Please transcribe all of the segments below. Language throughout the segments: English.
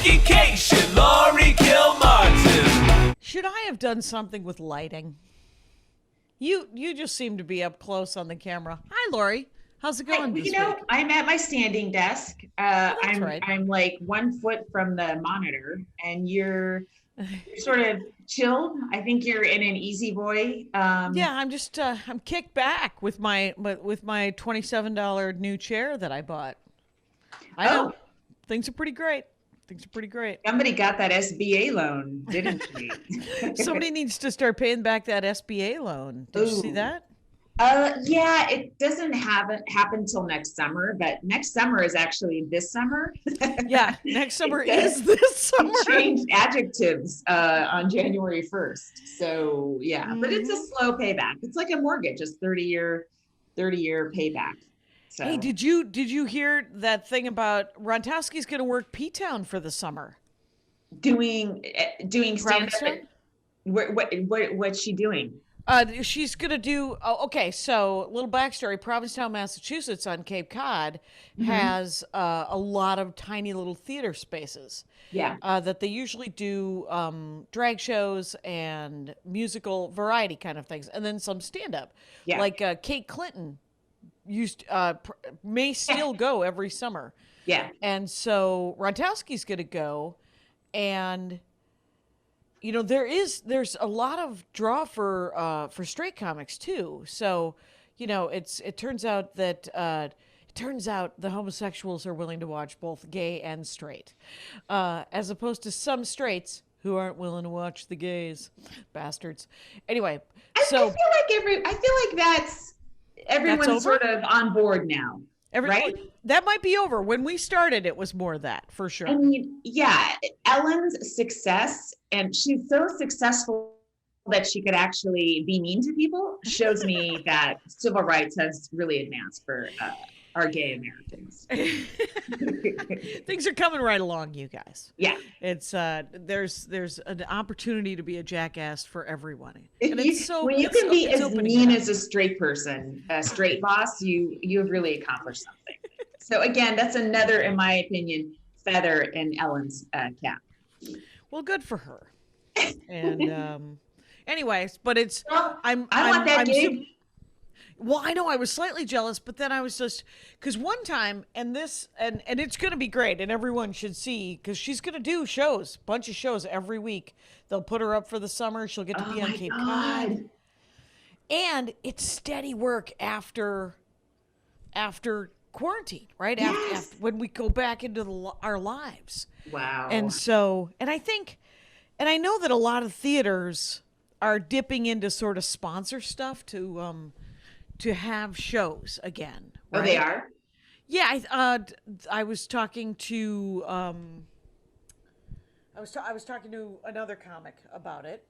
Education, Laurie Kilmartin. Should I have done something with lighting? You just seem to be up close on the camera. Hi, Laurie. How's it going this week? I'm at my standing desk. That's right. I'm like 1 foot from the monitor, and you're sort of chilled. I think you're in an easy boy. Yeah, I'm just I'm kicked back with my $27 new chair that I bought. I know. Things are pretty great. Somebody got that SBA loan, didn't she? Somebody needs to start paying back that SBA loan. Did you see that? Yeah, it doesn't happen till next summer, but next summer is actually this summer. Yeah, next summer is this summer. Changed adjectives on January 1st. So yeah, but it's a slow payback. It's like a mortgage, it's 30-year payback. So. Hey, did you hear that thing about Rontowski's going to work P-Town for the summer? Doing stand up. What's she doing? She's going to do, okay, so little backstory, Provincetown, Massachusetts on Cape Cod has a lot of tiny little theater spaces. Yeah. That they usually do drag shows and musical variety kind of things, and then some stand-up. Yeah. Like Kate Clinton may still go every summer. Yeah. And so Rontowski's going to go, and there's a lot of draw for straight comics too. So, it turns out that the homosexuals are willing to watch both gay and straight, as opposed to some straights who aren't willing to watch the gays, bastards. Anyway, I feel like that's everyone's sort of on board now. Right? That might be over. When we started, it was more that, for sure. I mean, yeah, Ellen's success, and she's so successful that she could actually be mean to people, shows me that civil rights has really advanced for our gay Americans. Things are coming right along, you guys. Yeah. It's there's an opportunity to be a jackass for everyone. And when you can be as mean as a straight person, a straight boss, you have really accomplished something. So again, that's another, in my opinion, feather in Ellen's cap. Well, good for her. And anyways, but it's I want that gig. Well, I know I was slightly jealous, but then I was just, because one time, and it's going to be great, and everyone should see, because she's going to do bunch of shows every week. They'll put her up for the summer. She'll get to be on Cape Cod. And it's steady work after quarantine, right? Yes. After when we go back into our lives. Wow. And so, and I know that a lot of theaters are dipping into sort of sponsor stuff to have shows again. Right? Oh, they are? Yeah, I was talking to I was talking to another comic about it,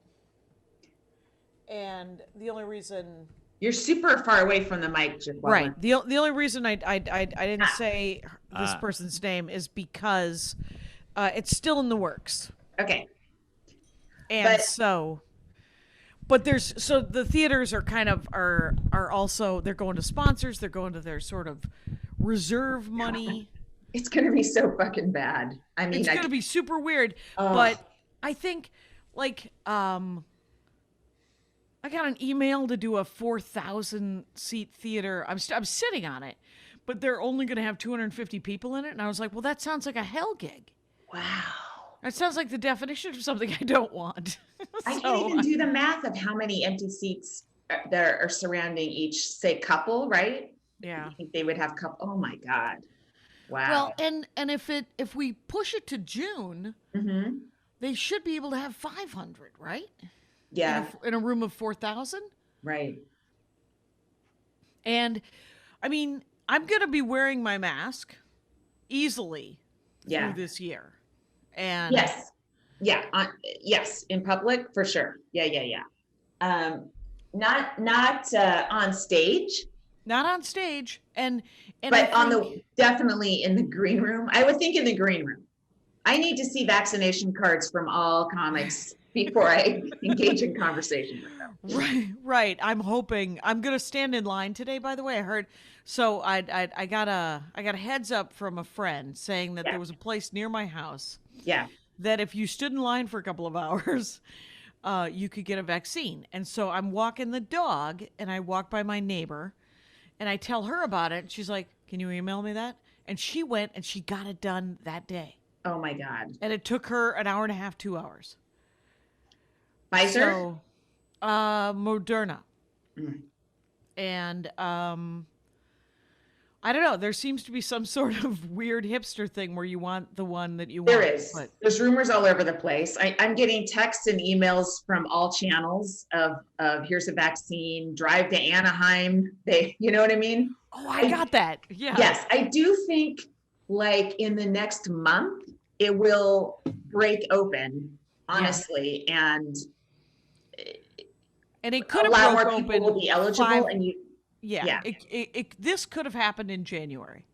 and the only reason you're super far away from the mic, Jaqueline. Right. The only reason I didn't say this person's name is because it's still in the works. Okay. And but the theaters are kind of are also, they're going to sponsors, they're going to their sort of reserve money. It's going to be so fucking bad. I mean, it's going to be super weird, but I think I got an email to do a 4,000 seat theater. I'm sitting on it, but they're only going to have 250 people in it. And I was like, well, that sounds like a hell gig. Wow. That sounds like the definition of something I don't want. I can't even do the math of how many empty seats there are surrounding each, say, couple, right? Yeah. I think they would have couple. Oh my God. Wow. Well, and if we push it to June, they should be able to have 500, right? Yeah. In a room of 4,000. Right. And I mean, I'm going to be wearing my mask easily through this year. And yes. Yeah. Yes. In public, for sure. Yeah. Not on stage. Not on stage. And but definitely in the green room. I would think in the green room. I need to see vaccination cards from all comics before I engage in conversation with them. Right. I'm hoping I'm gonna stand in line today. By the way, I heard. So I got a heads up from a friend saying that Yeah. there was a place near my house Yeah. that if you stood in line for a couple of hours, you could get a vaccine. And so I'm walking the dog, and I walk by my neighbor, and I tell her about it. And she's like, "Can you email me that?" And she went and she got it done that day. Oh my God. And it took her an hour and a half, 2 hours. Pfizer? So, Moderna. Mm. And I don't know. There seems to be some sort of weird hipster thing where you want the one that you want. There is. But There's rumors all over the place. I'm getting texts and emails from all channels of here's a vaccine, drive to Anaheim. You know what I mean? oh, I got that. Yeah. Yes, I do think like in the next month, it will break open, honestly, and it could a have lot broke more people open will be eligible. And you, Yeah. This could have happened in January.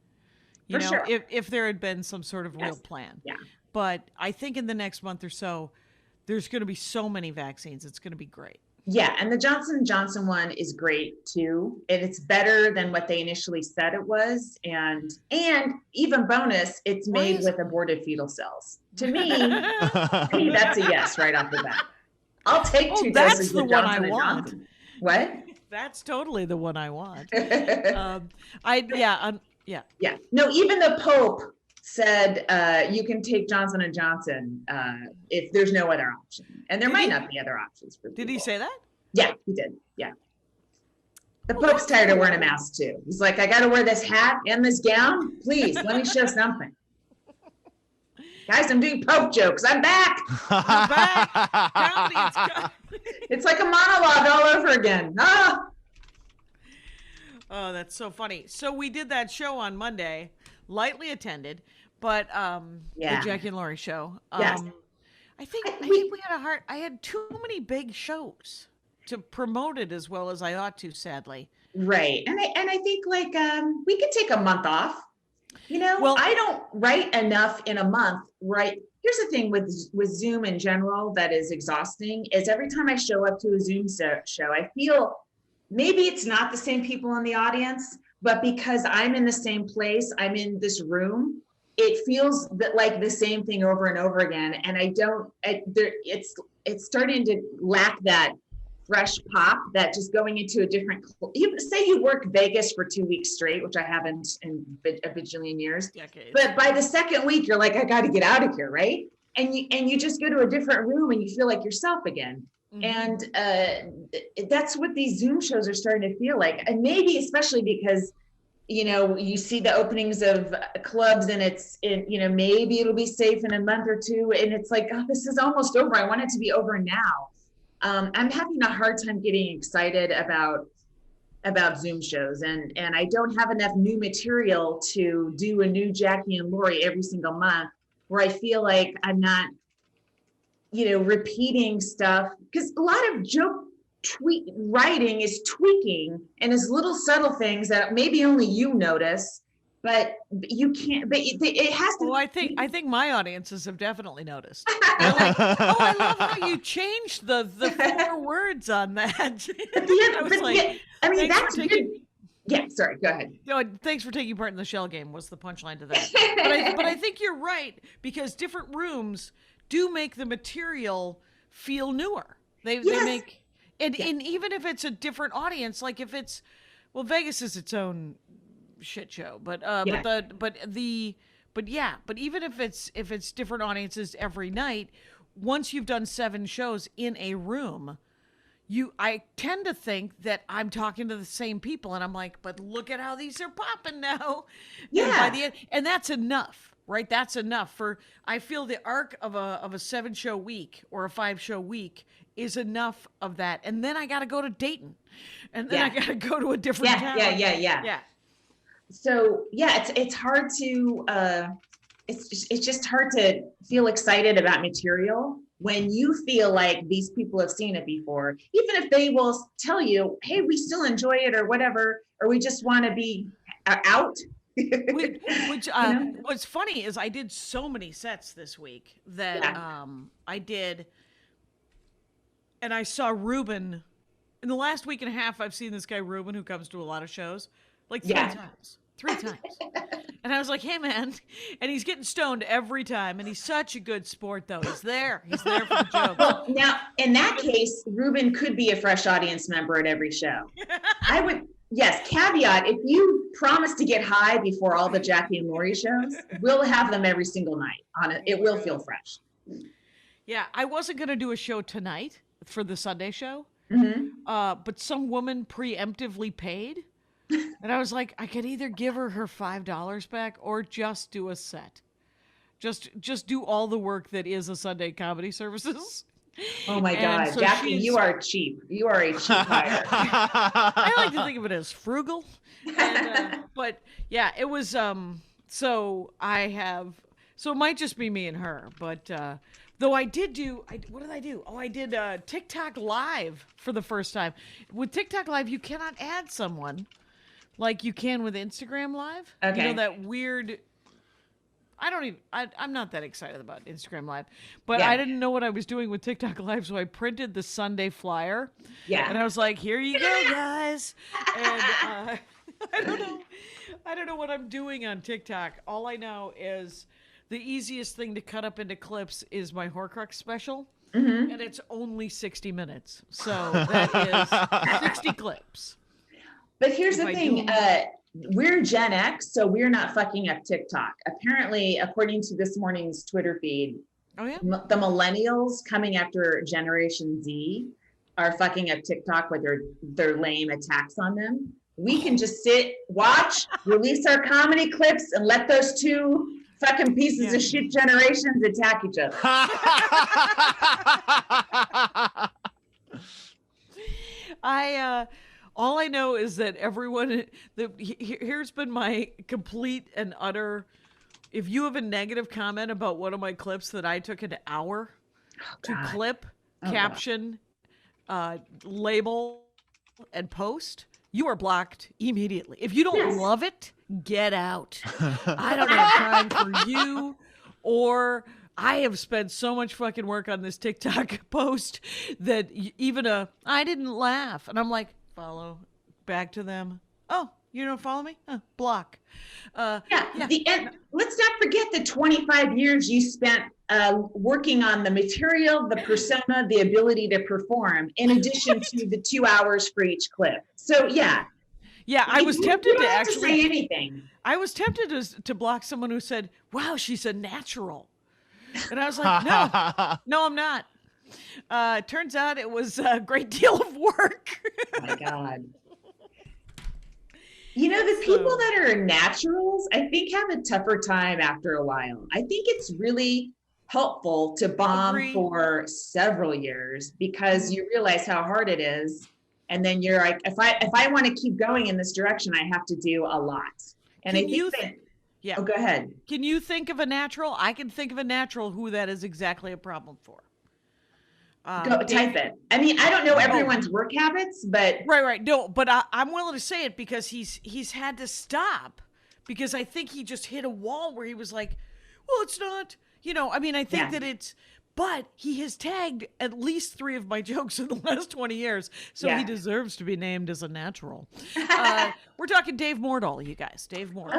You For know, sure. if there had been some sort of real plan. Yeah. But I think in the next month or so, there's going to be so many vaccines. It's going to be great. Yeah, and the Johnson & Johnson one is great too. And it's better than what they initially said it was. And even bonus, it's made with aborted fetal cells. To me, that's a yes right off the bat. I'll take two that's doses the of one Johnson I & want. Johnson. What? That's totally the one I want. Yeah. No, even the Pope said you can take Johnson & Johnson if there's no other option. And there might not be other options for people. Did he say that? Yeah, he did. Yeah. The Pope's tired of wearing a mask too. He's like, I got to wear this hat and this gown. Please, let me show something. Guys, I'm doing Pope jokes. I'm back. You're back. Comedy, It's like a monologue all over again. Ah. Oh, that's so funny. So we did that show on Monday, lightly attended, but the Jackie and Laurie show. Yes. I think we had I had too many big shows to promote it as well as I ought to, sadly. Right. And I think like we could take a month off. You know, Well, I don't write enough in a month, right? Here's the thing with Zoom in general that is exhausting is every time I show up to a Zoom show, I feel maybe it's not the same people in the audience, but because I'm in the same place, I'm in this room, it feels like the same thing over and over again. And it's starting to lack that fresh pop that just going into a different, say you work Vegas for 2 weeks straight, which I haven't in a bajillion years. Decades. But by the second week, you're like, I got to get out of here, right? And you just go to a different room and you feel like yourself again. Mm-hmm. And that's what these Zoom shows are starting to feel like. And maybe especially because, you know, you see the openings of clubs and maybe it'll be safe in a month or two. And it's like, oh, this is almost over. I want it to be over now. I'm having a hard time getting excited about Zoom shows, and I don't have enough new material to do a new Jackie and Laurie every single month where I feel like I'm not, repeating stuff, because a lot of joke writing is tweaking and is little subtle things that maybe only you notice, but you can't, but it has to. Well, I think my audiences have definitely noticed. They're like, oh, I love how you changed the 4 words on that. That's good. Yeah, sorry, go ahead. No, thanks for taking part in the shell game was the punchline to that. But I think you're right, because different rooms do make the material feel newer. They make, and even if it's a different audience, like if it's, well, Vegas is its own shit show, but even if it's different audiences every night, once you've done 7 shows in a room, I tend to think that I'm talking to the same people, and I'm like, but look at how these are popping now. Yeah. And by the end, and that's enough, right? That's enough for, I feel the arc of a 7-show week or a 5-show week is enough of that. And then I got to go to Dayton, and then I got to go to a different town. Yeah. So it's hard to it's just hard to feel excited about material when you feel like these people have seen it before, even if they will tell you, hey, we still enjoy it or whatever, or we just want to be out. What's funny is I did so many sets this week that I did and I saw Ruben. In the last week and a half, I've seen this guy, Ruben, who comes to a lot of shows, like 3 times. 3 times. And I was like, hey, man. And he's getting stoned every time. And he's such a good sport, though. He's there. He's there for the jokes. Well, now, in that case, Ruben could be a fresh audience member at every show. I would, yes, caveat, if you promise to get high before all the Jackie and Laurie shows, we'll have them every single night. On it. It will feel fresh. Yeah, I wasn't going to do a show tonight for the Sunday show. But some woman preemptively paid. And I was like, I could either give her $5 back or just do a set. Just do all the work that is a Sunday comedy services. Oh my God, so Jackie, you are cheap. You are a cheap hire. I like to think of it as frugal. And, but yeah, it was, so it might just be me and her, but, though I did do, what did I do? Oh, I did TikTok Live for the first time. With TikTok Live, you cannot add someone like you can with Instagram Live. Okay. You know, that weird, I'm not that excited about Instagram Live, but I didn't know what I was doing with TikTok Live, so I printed the Sunday flyer. Yeah. And I was like, here you go, guys. And I don't know what I'm doing on TikTok. All I know is the easiest thing to cut up into clips is my Horcrux special, and it's only 60 minutes. So that is 60 clips. But here's the thing, we're Gen X, so we're not fucking up TikTok. Apparently, according to this morning's Twitter feed, the millennials coming after Generation Z are fucking up TikTok with their lame attacks on them. We can just sit, watch, release our comedy clips, and let those two fucking pieces of shit generations attack each other. All I know is that everyone, here's been my complete and utter, if you have a negative comment about one of my clips that I took an hour to clip, caption, label, and post, you are blocked immediately. If you don't love it, get out. I don't have time for you, or I have spent so much fucking work on this TikTok post that even I didn't laugh. And I'm like, follow back to them. Oh, you don't follow me? Block. And let's not forget the 25 years you spent working on the material, the persona, the ability to perform, in addition to the 2 hours for each clip. So yeah, I was tempted to actually say anything. I was tempted to block someone who said, "Wow, she's a natural," and I was like, "No, I'm not." Turns out it was a great deal of work. Oh my God. You know, the people that are naturals, I think, have a tougher time after a while. I think it's really helpful to bomb for several years because you realize how hard it is. And then you're like, if I want to keep going in this direction, I have to do a lot. And I think oh, go ahead. Can you think of a natural? I can think of a natural who that is exactly a problem for. Type it. I mean, I don't know everyone's work habits, but right. No, but I'm willing to say it because he's had to stop because I think he just hit a wall where he was like, well, it's not, I mean, I think that it's, but he has tagged at least 3 of my jokes in the last 20 years, so he deserves to be named as a natural. We're talking Dave Mordahl, you guys. Dave Mordahl.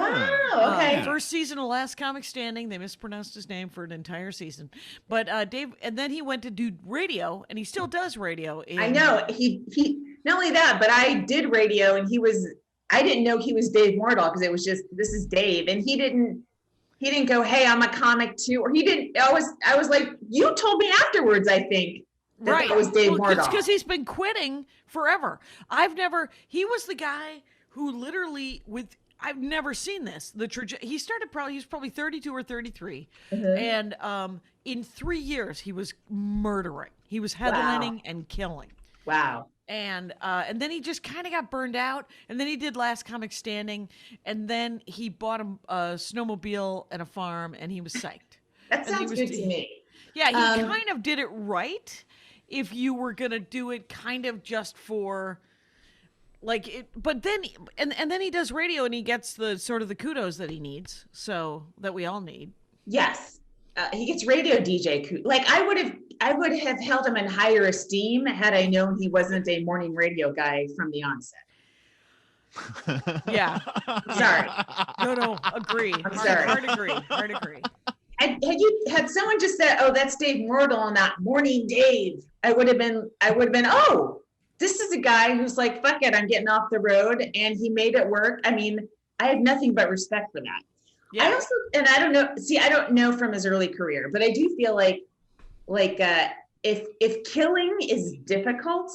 Oh, okay. First season of Last Comic Standing. They mispronounced his name for an entire season. But Dave, and then he went to do radio, and he still does radio. I know. He not only that, but I did radio, and I didn't know he was Dave Mordahl because it was just, this is Dave, and he didn't go, hey, I'm a comic too, or he didn't. I was like, you told me afterwards, I think, that was Dave Mordahl. It's because he's been quitting forever. He was the guy who literally I've never seen this. He was probably 32 or 33. And in 3 years, he was murdering. He was headlining and killing. Wow. And then he just kind of got burned out. And then he did Last Comic Standing. And then he bought a snowmobile and a farm, and he was psyched. That sounds good to me. Yeah, he kind of did it right. If you were gonna do it, kind of just for, like it, but then and then he does radio, and he gets the sort of the kudos that he needs, so that we all need. Yes, he gets radio DJ. Like I would have. I would have held him in higher esteem had I known he wasn't a morning radio guy from the onset. Yeah. Sorry. No, agree. I'm sorry. Hard agree. Had someone just said, "Oh, that's Dave Mortal and not Morning Dave," I would have been, "Oh, this is a guy who's like, fuck it, I'm getting off the road," and he made it work. I mean, I had nothing but respect for that. Yeah. I also, and I don't know, I don't know from his early career, but I do feel like if killing is difficult,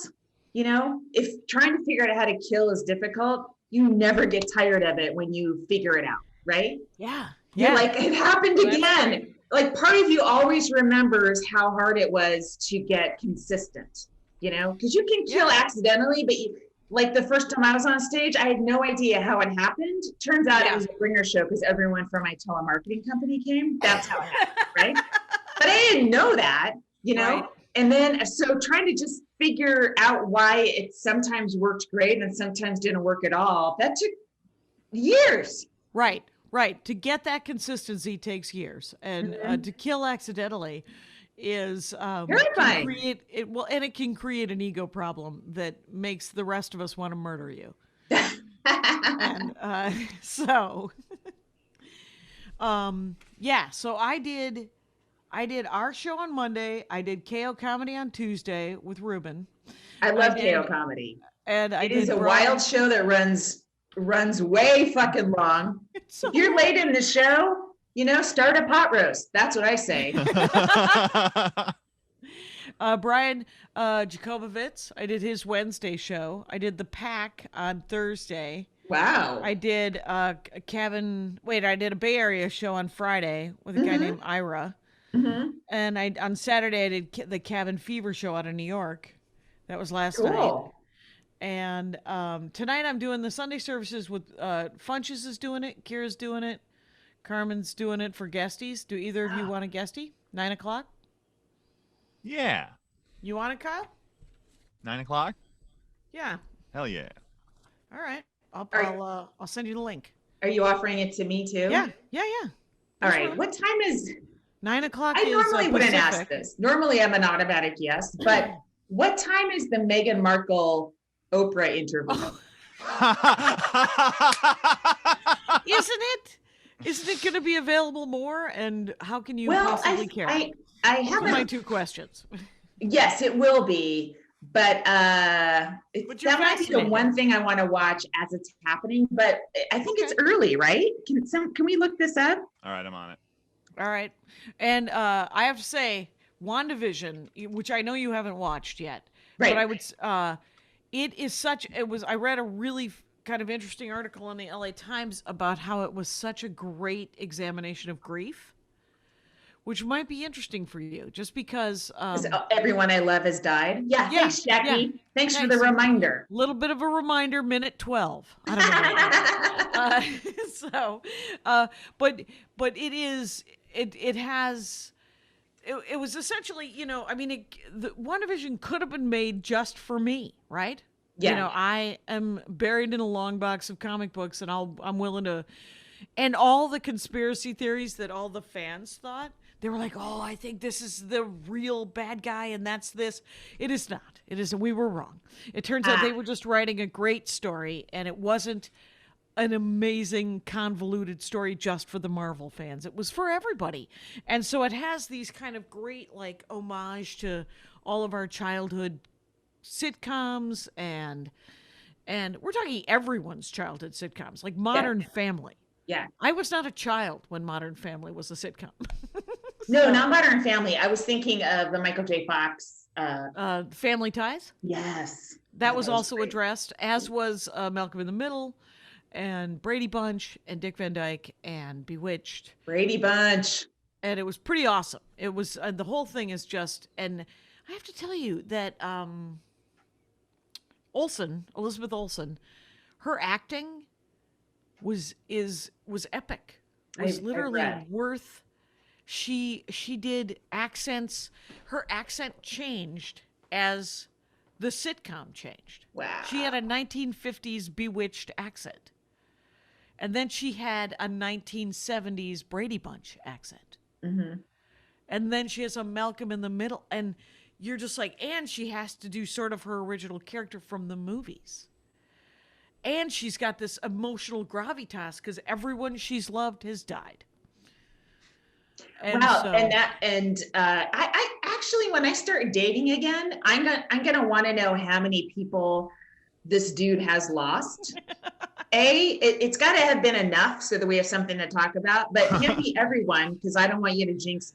if trying to figure out how to kill is difficult, you never get tired of it when you figure it out, right? Yeah. You're like, it happened again. Like, part of you always remembers how hard it was to get consistent, because you can kill accidentally, but like the first time I was on stage, I had no idea how it happened. Turns out it was a bringer show because everyone from my telemarketing company came. That's how it happened, right? But I didn't know that, Right. And then, so trying to just figure out why it sometimes worked great and sometimes didn't work at all, that took years. Right. To get that consistency takes years, and to kill accidentally is terrifying. And it can create an ego problem that makes the rest of us want to murder you. And so I did our show on Monday. I did KO Comedy on Tuesday with Ruben. I love KO Comedy. And it is a wild show that runs way fucking long. If you're late in the show, start a pot roast. That's what I say. Brian Jacobovitz, I did his Wednesday show. I did The Pack on Thursday. Wow. I did I did a Bay Area show on Friday with a guy named Ira. Mm-hmm. And on Saturday I did the Cabin Fever show out of New York. That was last night. And tonight I'm doing the Sunday services with Funches is doing it, Kira's doing it, Carmen's doing it for guesties. Do either of you want a guestie? 9:00? Yeah. You want it, Kyle? 9:00? Yeah. Hell yeah. All right. I'll send you the link. Are you offering it to me too? Yeah. All right. What time is 9:00? I normally wouldn't ask this. Normally I'm an automatic yes, but what time is the Meghan Markle Oprah interview? Isn't it going to be available more? And how can you possibly care? I haven't. My two questions. Yes, it will be, but that might be the one thing I want to watch as it's happening. But I think it's early, right? Can we look this up? All right, I'm on it. All right, and I have to say, WandaVision, which I know you haven't watched yet, right? But I would. I read a really kind of interesting article in the LA Times about how it was such a great examination of grief, which might be interesting for you, just because everyone I love has died. Yeah. Thanks, Jackie. Yeah, thanks for the reminder. Little bit of a reminder, minute 12. I don't know. But it was essentially, the WandaVision could have been made just for me, right? Yeah. I am buried in a long box of comic books, and I'm willing to, and all the conspiracy theories that all the fans thought, they were like, oh, I think this is the real bad guy, and that's this. It is not. It isn't. We were wrong. It turns out they were just writing a great story, and it wasn't an amazing convoluted story just for the Marvel fans. It was for everybody. And so it has these kind of great homage to all of our childhood sitcoms and we're talking everyone's childhood sitcoms, like Modern Family. Yeah. I was not a child when Modern Family was a sitcom. No, not Modern Family. I was thinking of the Michael J. Fox. Family Ties? Yes. That was also great. Addressed, as was Malcolm in the Middle, and Brady Bunch, and Dick Van Dyke, and Bewitched. Brady Bunch. And it was pretty awesome. It was, the whole thing is just, and I have to tell you that Elizabeth Olsen, her acting was epic. Was literally worth. She did accents. Her accent changed as the sitcom changed. Wow. She had a 1950s Bewitched accent, and then she had a 1970s Brady Bunch accent. Mm-hmm. And then she has a Malcolm in the middle. And you're just like, and she has to do sort of her original character from the movies. And she's got this emotional gravitas because everyone she's loved has died. And wow, so, I actually, when I start dating again, I'm gonna want to know how many people this dude has lost. It's got to have been enough so that we have something to talk about. But give me everyone, because I don't want you to jinx.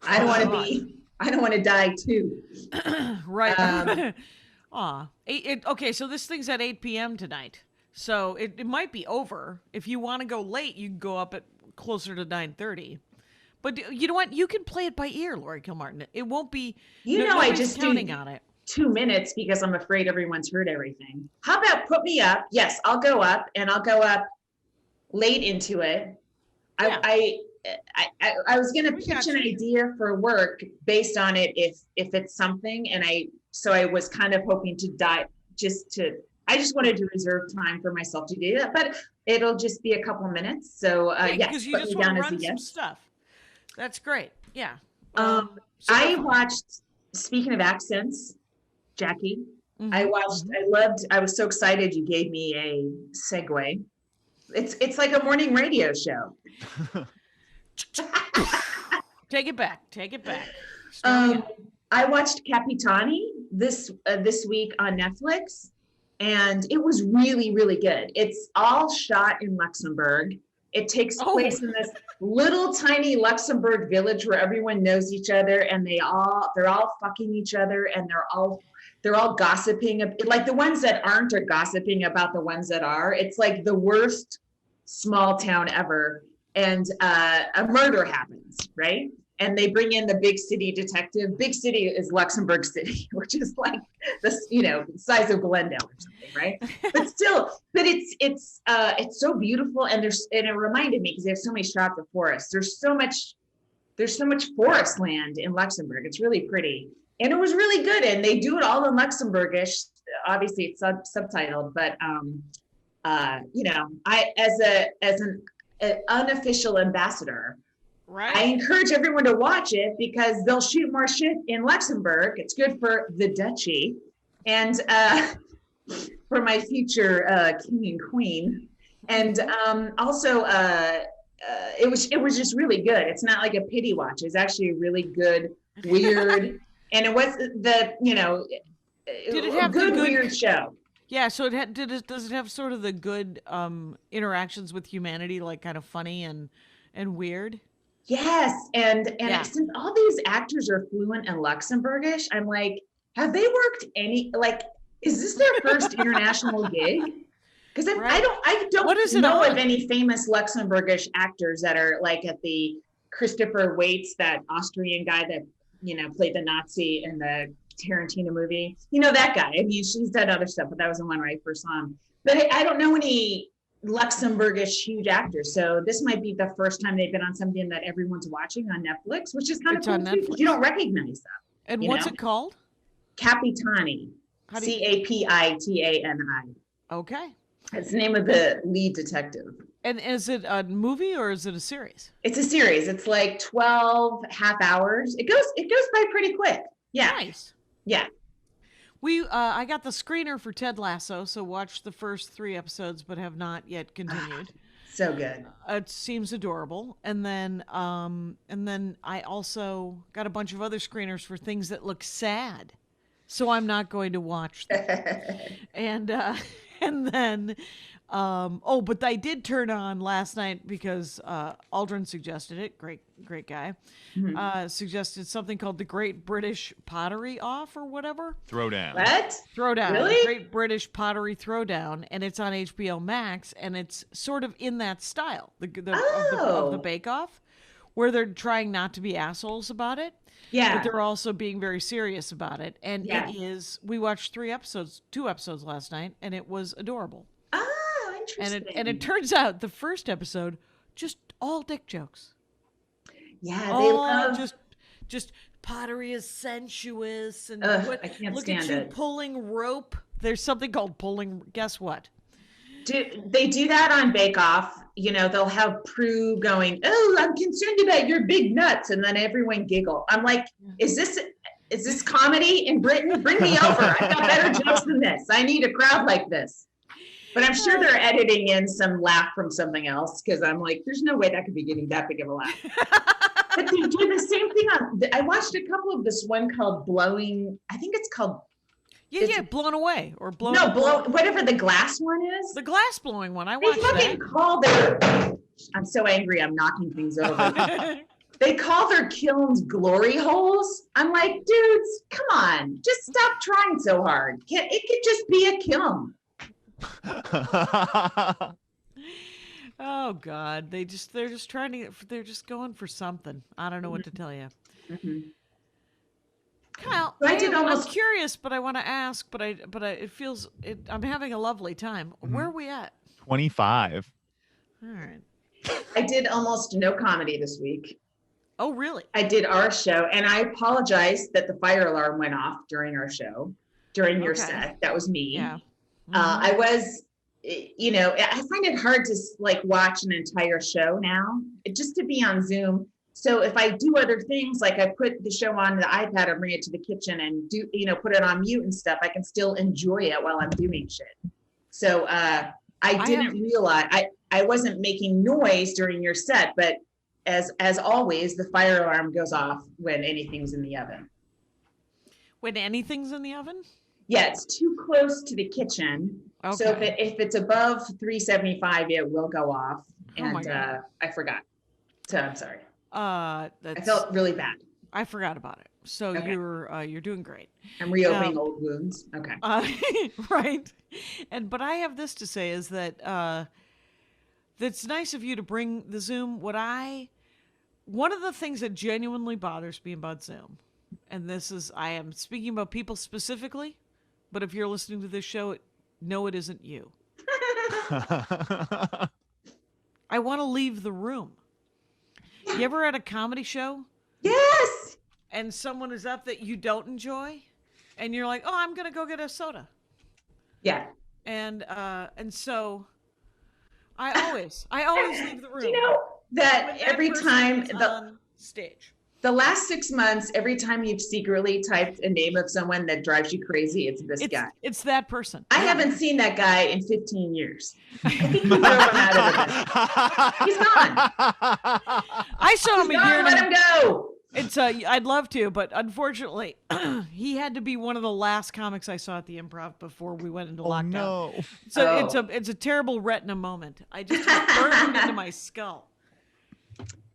I don't want to die too. right. Okay, so this thing's at 8 p.m. tonight. So it might be over. If you want to go late, you can go up at closer to 9:30. But you know what? You can play it by ear, Laurie Kilmartin. It won't be. I just counting on it. 2 minutes because I'm afraid everyone's heard everything. How about put me up? Yes, I'll go up, and I'll go up late into it. Yeah. I was going to pitch an idea for work based on it if it's something, and I was kind of hoping to die I just wanted to reserve time for myself to do that, but it'll just be a couple minutes. So yes, because you just want to run some stuff. That's great. Yeah. I watched. Speaking of accents, Jackie, mm-hmm. I was so excited you gave me a segue. It's like a morning radio show. Take it back. I watched Capitani this week on Netflix, and it was really, really good. It's all shot in Luxembourg. It takes place in this little tiny Luxembourg village where everyone knows each other, and they're all fucking each other, and they're all gossiping. Like the ones that aren't are gossiping about the ones that are. It's like the worst small town ever. And a murder happens, right? And they bring in the big city detective. Big city is Luxembourg City, which is like this, the size of Glendale or something, right? But still, it's so beautiful, and it reminded me because they have so many shots of forest. There's so much forest land in Luxembourg. It's really pretty, and it was really good. And they do it all in Luxembourgish. Obviously, it's subtitled, but I as an unofficial ambassador, right? I encourage everyone to watch it because they'll shoot more shit in Luxembourg. It's good for the duchy and for my future king and queen. And also, it was just really good. It's not like a pity watch. It's actually a really good, weird, and it was did it have good weird show. Yeah, so does it have sort of the good interactions with humanity, like kind of funny and weird? Yes, and since all these actors are fluent in Luxembourgish, I'm like, have they worked is this their first international gig? Because I don't know of any famous Luxembourgish actors that are like at the Christopher Waits, that Austrian guy that played the Nazi in the Tarantino movie. That guy. I mean, she's done other stuff, but that was the one where I first saw him. But I don't know any Luxembourgish huge actors. So this might be the first time they've been on something that everyone's watching on Netflix, which is kind of cool too, because you don't recognize them. And what's it called? Capitani. Capitani. Okay. That's the name of the lead detective. And is it a movie or is it a series? It's a series. It's like 12 half hours. It goes by pretty quick. Yeah. Nice. Yeah. I got the screener for Ted Lasso, so watched the first 3 episodes, but have not yet continued. So good. It seems adorable. And then I also got a bunch of other screeners for things that look sad, so I'm not going to watch them. and then, but I did turn on last night because Aldrin suggested it. Great guy. Mm-hmm. Suggested something called the Great British Pottery Off or whatever. Throwdown. What? Throwdown. Really? The Great British Pottery Throwdown, and it's on HBO Max, and it's sort of in that style of the Bake Off, where they're trying not to be assholes about it. Yeah. But they're also being very serious about it. And it is, we watched 2 episodes last night, and it was adorable. Oh, interesting. And it turns out the first episode, just all dick jokes. Yeah, they love just pottery is sensuous, and I can't look stand at you it. pulling rope. There's something called pulling. Guess what? They do that on Bake Off? You know, they'll have Prue going, "Oh, I'm concerned about your big nuts," and then everyone giggle. I'm like, is this comedy in Britain? Bring me over. I got better jokes than this. I need a crowd like this. But I'm sure they're editing in some laugh from something else, because I'm like, there's no way that could be getting that big of a laugh. But they do the same thing I watched a couple of this one called Blowing. I think it's called. Blown away or blown. No, whatever the glass one is. The glass blowing one. I They watched fucking that. call I'm so angry. I'm knocking things over. They call their kilns glory holes. I'm like, dudes, come on, just stop trying so hard. It could just be a kiln. Oh God, they're just going for something. I don't know what to tell you. Mm-hmm. Kyle, I'm curious, but I want to ask, but I'm having a lovely time. Mm-hmm. Where are we at? 25. All right. I did almost no comedy this week. Oh, really? I did our show, and I apologize that the fire alarm went off during our show, during your set. That was me. Yeah. Mm-hmm. I was, I find it hard to like watch an entire show now, just to be on Zoom. So if I do other things, like I put the show on the iPad or bring it to the kitchen and put it on mute and stuff, I can still enjoy it while I'm doing shit. So I didn't realize I wasn't making noise during your set, but as always, the fire alarm goes off when anything's in the oven. When anything's in the oven? Yeah, it's too close to the kitchen. Okay. So if it's above 375, it will go off. And I forgot. So I'm sorry. I felt really bad. I forgot about it. So okay. You're doing great. I'm reopening old wounds. Okay. Right. But I have this to say is that that's nice of you to bring the Zoom. One of the things that genuinely bothers me about Zoom, and I am speaking about people specifically, but if you're listening to this show, no, it isn't you. I want to leave the room. You ever at a comedy show? Yes. And someone is up that you don't enjoy, and you're like, "Oh, I'm gonna go get a soda." Yeah. And so I always leave the room. You know that every time on stage. The last 6 months, every time you've secretly typed a name of someone that drives you crazy, it's this guy. It's that person. I haven't seen that guy in 15 years. I think you throw him out of the He's gone. I saw him a year. Let him go. I'd love to, but unfortunately, he had to be one of the last comics I saw at the Improv before we went into lockdown. No. So it's a terrible retina moment. I just burned into my skull.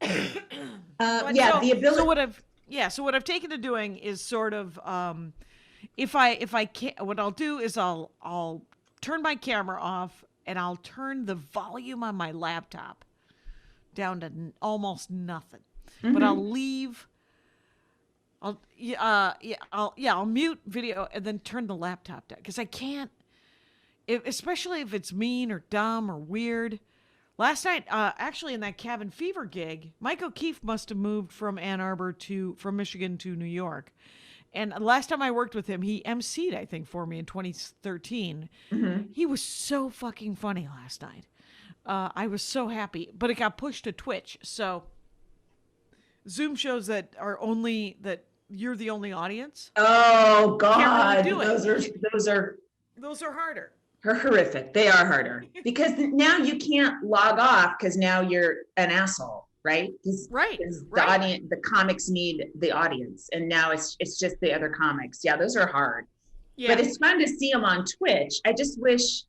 The ability. So what I've taken to doing is sort of, if I can't, what I'll do is I'll turn my camera off and I'll turn the volume on my laptop down to almost nothing. Mm-hmm. But I'll leave. I'll mute video and then turn the laptop down because I can't, especially if it's mean or dumb or weird. Last night, actually, in that Cabin Fever gig, Mike O'Keefe must have moved from from Michigan to New York. And last time I worked with him, he emceed, I think, for me in 2013. Mm-hmm. He was so fucking funny last night. I was so happy, but it got pushed to Twitch. So Zoom shows that you're the only audience. Oh God, really those are harder. Horrific. They are harder because now you can't log off because now you're an asshole, right? Right. The audience, the comics need the audience, and now it's just the other comics. Yeah, those are hard. Yeah. But it's fun to see them on Twitch. I just wish,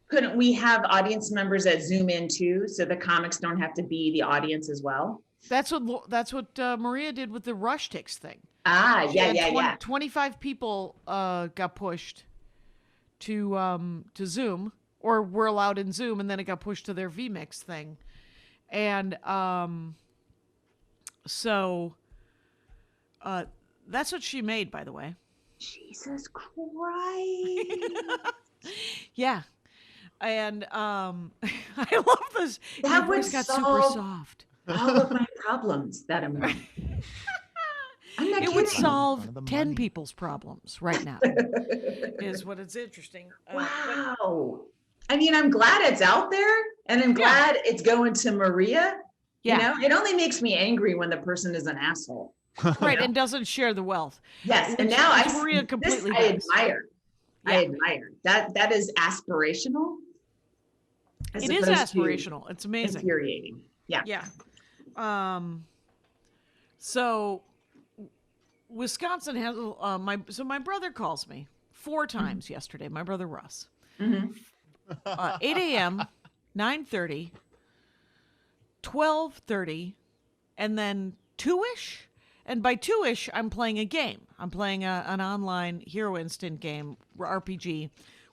couldn't we have audience members that Zoom in too, so the comics don't have to be the audience as well? That's what Maria did with the Rush Ticks thing. Yeah. 25 people got pushed to Zoom, or were allowed in Zoom, and then it got pushed to their vMix thing. And so that's what she made, by the way. Jesus Christ. Yeah. And I love this. That voice got super soft. All of my problems that I'm in. It would solve 10 people's problems right now, is what it's interesting. Wow. I mean, I'm glad it's out there, and I'm glad it's going to Maria. Yeah. You know, it only makes me angry when the person is an asshole. Right, and doesn't share the wealth. Yes, and now Maria completely I does. admire. Yeah. I admire that is aspirational. It is aspirational. It's amazing. Infuriating. Yeah. Yeah. So Wisconsin has my brother calls me 4 times yesterday. My brother Russ. 8 a.m., 9:30, 12:30, and then 2-ish. And by 2-ish, I'm playing a game. I'm playing an online Hero Instant game, RPG,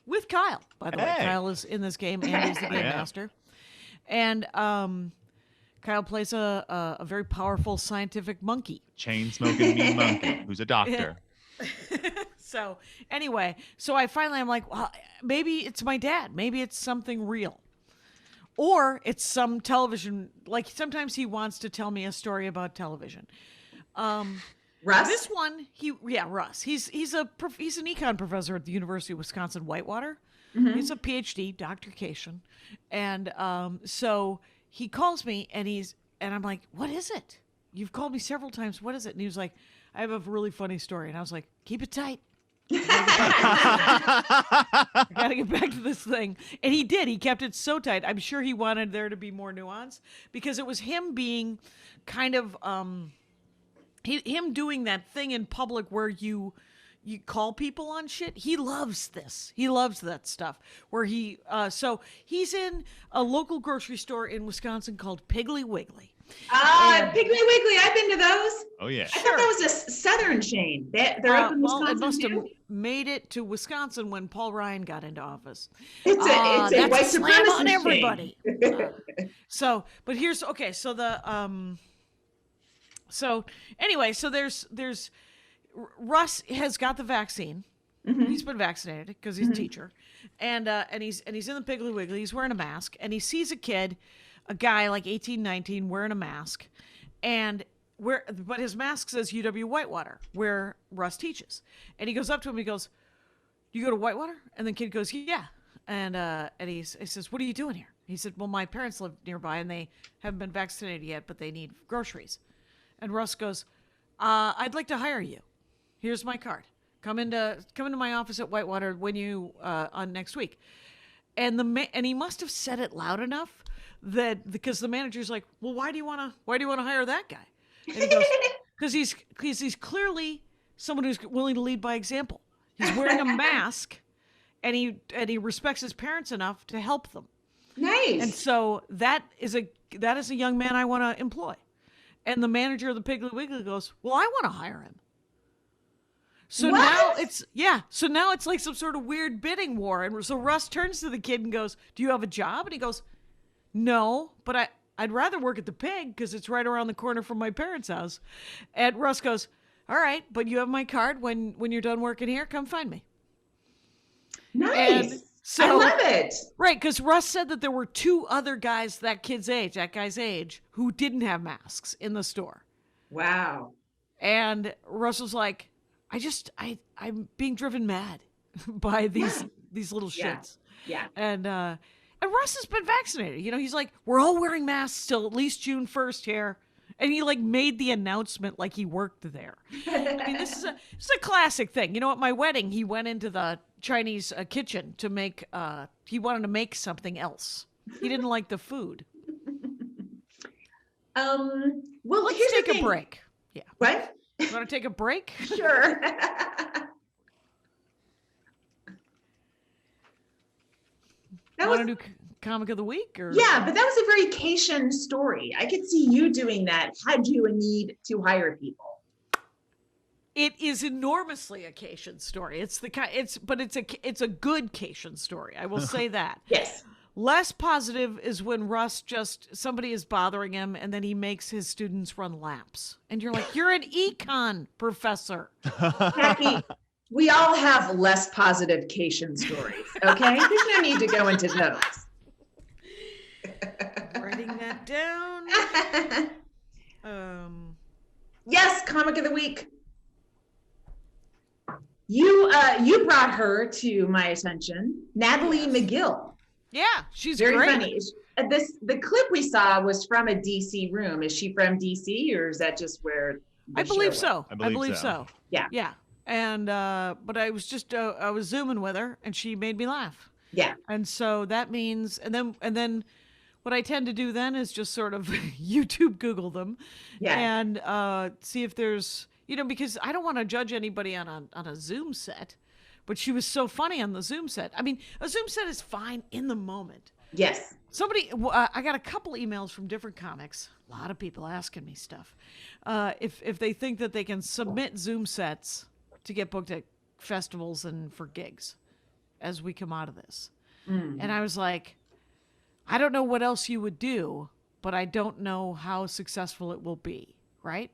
with Kyle, by the way. Kyle is in this game and he's the game master. And Kyle plays a very powerful scientific monkey. Chain-smoking mean monkey who's a doctor. So anyway, I'm like, well, maybe it's my dad. Maybe it's something real. Or it's some television, like sometimes he wants to tell me a story about television. Russ? This one, Russ. He's an econ professor at the University of Wisconsin Whitewater. He's a PhD, Dr. Kashian. And so he calls me and I'm like, what is it? You've called me several times. What is it? And he was like, I have a really funny story. And I was like, keep it tight. I gotta get back to this thing. And he did. He kept it so tight. I'm sure he wanted there to be more nuance because it was him being kind of him doing that thing in public where you call people on shit. He loves this. He loves that stuff. Where so he's in a local grocery store in Wisconsin called Piggly Wiggly. Piggly Wiggly. I've been to those. Oh yeah. I thought that was a southern chain. They're up in Wisconsin. Well, it must have too? made it to Wisconsin when Paul Ryan got into office. It's a that's white a slam supremacist on everybody. chain. But here's okay. So there's Russ has got the vaccine. He's been vaccinated because he's a teacher, and he's in the Piggly Wiggly. He's wearing a mask, and he sees a guy like 18, 19 wearing a mask, but his mask says UW Whitewater, where Russ teaches, and he goes up to him. He goes, "You go to Whitewater?" And the kid goes, "Yeah," and he says, "What are you doing here?" He said, "Well, my parents live nearby, and they haven't been vaccinated yet, but they need groceries." And Russ goes, "I'd like to hire you. Here's my card. Come into my office at Whitewater when you on next week." And he must have said it loud enough that because the manager's like, "Well, why do you want to hire that guy?" And he goes, "Because he's clearly someone who's willing to lead by example. He's wearing a mask, and he respects his parents enough to help them." Nice. And so that is a young man I want to employ. And the manager of the Piggly Wiggly goes, "Well, I want to hire him." So now it's like some sort of weird bidding war. And so Russ turns to the kid and goes, "Do you have a job?" And he goes, "No, but I'd rather work at the Pig because it's right around the corner from my parents' house." And Russ goes, "All right, but you have my card. When you're done working here, come find me." Nice. And so, I love it. Right, because Russ said that there were 2 other guys that guy's age, who didn't have masks in the store. Wow. And Russ was like, I'm being driven mad by these little shits. Yeah. And Russ has been vaccinated. You know, he's like, we're all wearing masks till at least June 1st here. And he like made the announcement like he worked there. I mean, this is a classic thing. You know, at my wedding, he went into the Chinese kitchen to make, he wanted to make something else. He didn't like the food. Well, Let's take a break. Yeah. What? You want to take a break? Sure. Want to do comic of the week? Or? Yeah, but that was a very Kashian story. I could see you doing that had you a need to hire people. It is enormously a Kashian story. It's a good Kashian story. I will say that. Yes. Less positive is when Russ somebody is bothering him and then he makes his students run laps. And you're like, you're an econ professor. Jackie, we all have less positive Kashian stories, okay? There's no need to go into those. Writing that down. Yes, comic of the week. You brought her to my attention, Natalie McGill. Yeah, she's Very great. funny. The clip we saw was from a DC room. Is she from DC, or is that just where the I believe show so. I believe so. Yeah. Yeah. And but I was just I was zooming with her, and she made me laugh. Yeah. And so that means, and then what I tend to do then is just sort of YouTube Google them, Yeah. and see if there's, because I don't want to judge anybody on a Zoom set, but she was so funny on the Zoom set. I mean, a Zoom set is fine in the moment. Yes. I got a couple emails from different comics. A lot of people asking me stuff. If they think that they can submit Zoom sets to get booked at festivals and for gigs as we come out of this. And I was like, I don't know what else you would do, but I don't know how successful it will be, right?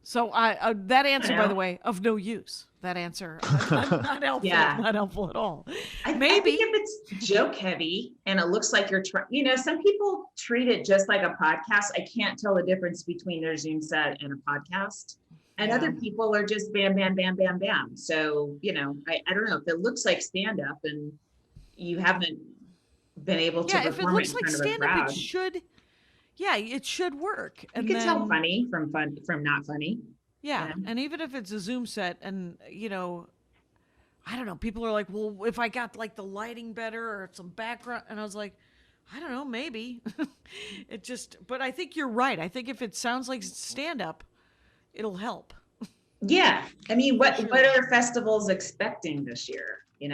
So that answer, by the way, of no use. That answer, not helpful. Yeah. Not helpful at all. I Maybe think if it's joke heavy and it looks like you're trying, some people treat it just like a podcast. I can't tell the difference between their Zoom set and a podcast. And other people are just bam, bam, bam, bam, bam. So, I don't know if it looks like stand up and you haven't been able to if it perform looks in like front of a stand up, crowd. it should work. You And can then, tell funny from not funny. Yeah, and even if it's a Zoom set, and I don't know, people are like, well, if I got like the lighting better or some background, and I was like, I don't know, maybe. But I think you're right. I think if it sounds like stand up, it'll help. Yeah. I mean, what are festivals expecting this year? I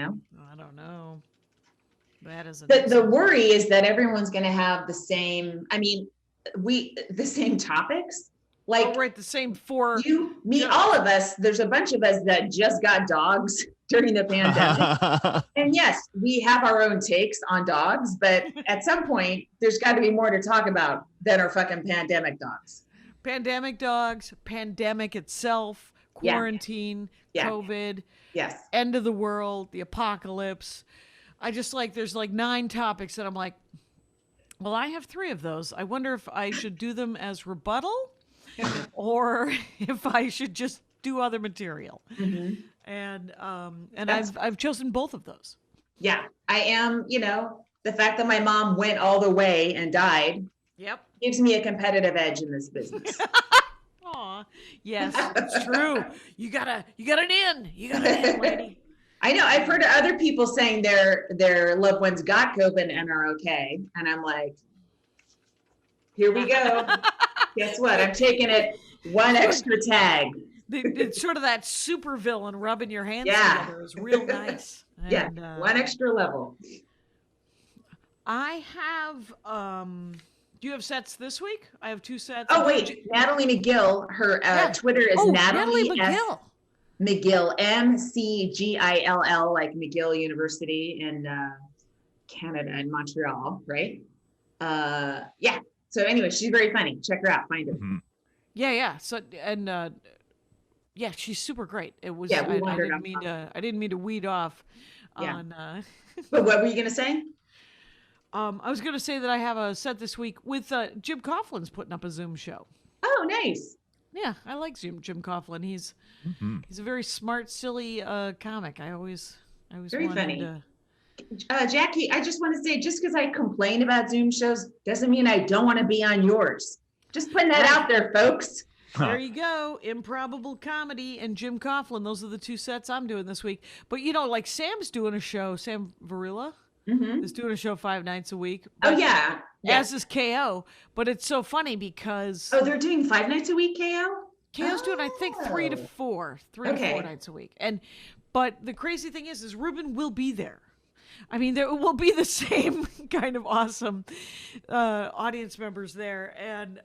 don't know. That is The worry is that everyone's going to have the same, the same topics. Like, right, the same four. You, me, all of us, there's a bunch of us that just got dogs during the pandemic. And yes, we have our own takes on dogs, but at some point, there's got to be more to talk about than our fucking pandemic dogs. Pandemic dogs, pandemic itself, quarantine, COVID, end of the world, the apocalypse. I just there's 9 topics that I'm like, well, I have 3 of those. I wonder if I should do them as rebuttal or if I should just do other material. Mm-hmm. And I've chosen both of those. Yeah, I am, the fact that my mom went all the way and died. Yep. Gives me a competitive edge in this business. Aw, yes, it's true. You got an in. You got an in, lady. I know. I've heard other people saying their loved ones got COVID and are okay, and I'm like, here we go. Guess what? I'm taking it one extra tag. It's sort of that super villain rubbing your hands together is real nice. And, one extra level. I have. Do you have sets this week? I have 2 sets. Oh wait, Natalie McGill. Her Twitter is Natalie McGill. McGill, McGill, like McGill University in Canada, in Montreal, right? So anyway, she's very funny. Check her out. Find her. Mm-hmm. Yeah. So she's super great. It was. Yeah, I didn't mean to weed off. On. But what were you gonna say? I was gonna say that I have a set this week with Jim Coughlin's putting up a Zoom show. Oh, nice. Yeah, I like Jim Coughlin. He's a very smart, silly comic. I always very wanted funny. Jackie, I just want to say, just because I complain about Zoom shows doesn't mean I don't want to be on yours. Just putting that out there, folks. There you go. Improbable Comedy and Jim Coughlin. Those are the 2 sets I'm doing this week. But like Sam's doing a show. Sam Varela is doing a show 5 nights a week. Oh yeah. As is KO. But it's so funny because they're doing 5 nights a week, KO? KO's doing, I think, 3 to 4 nights a week. But the crazy thing is Ruben will be there. I mean, there will be the same kind of awesome audience members there. And